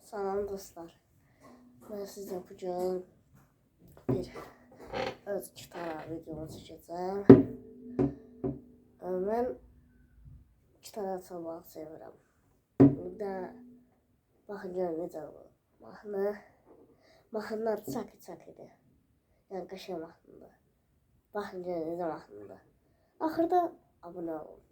Salam dostlar. Ben sizə bu gün bir öz gitara videomu çəkəcəm. Mən gitara çalmağı sevirəm. Bir də baxın görün necə olur. Mahnılar çakı-çakıdır. Yəni qəşəng mahnıdır. Baxın görün necə mahnıdır. Axırda abunə olun.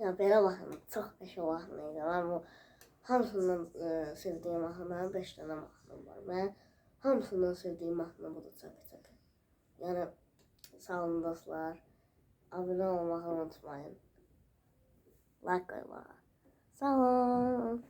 Ya belə mahnı çox qəşəng mahnı idi. Mən bu hamısından sevdiyim mahnıların 5 dənə mahnım var. Mən hamısından sevdiyim mahnı budur çakı-çakı. Yəni sağ olun dostlar. Abunə olmağı unutmayın. Like qoymağı. Sağ olun.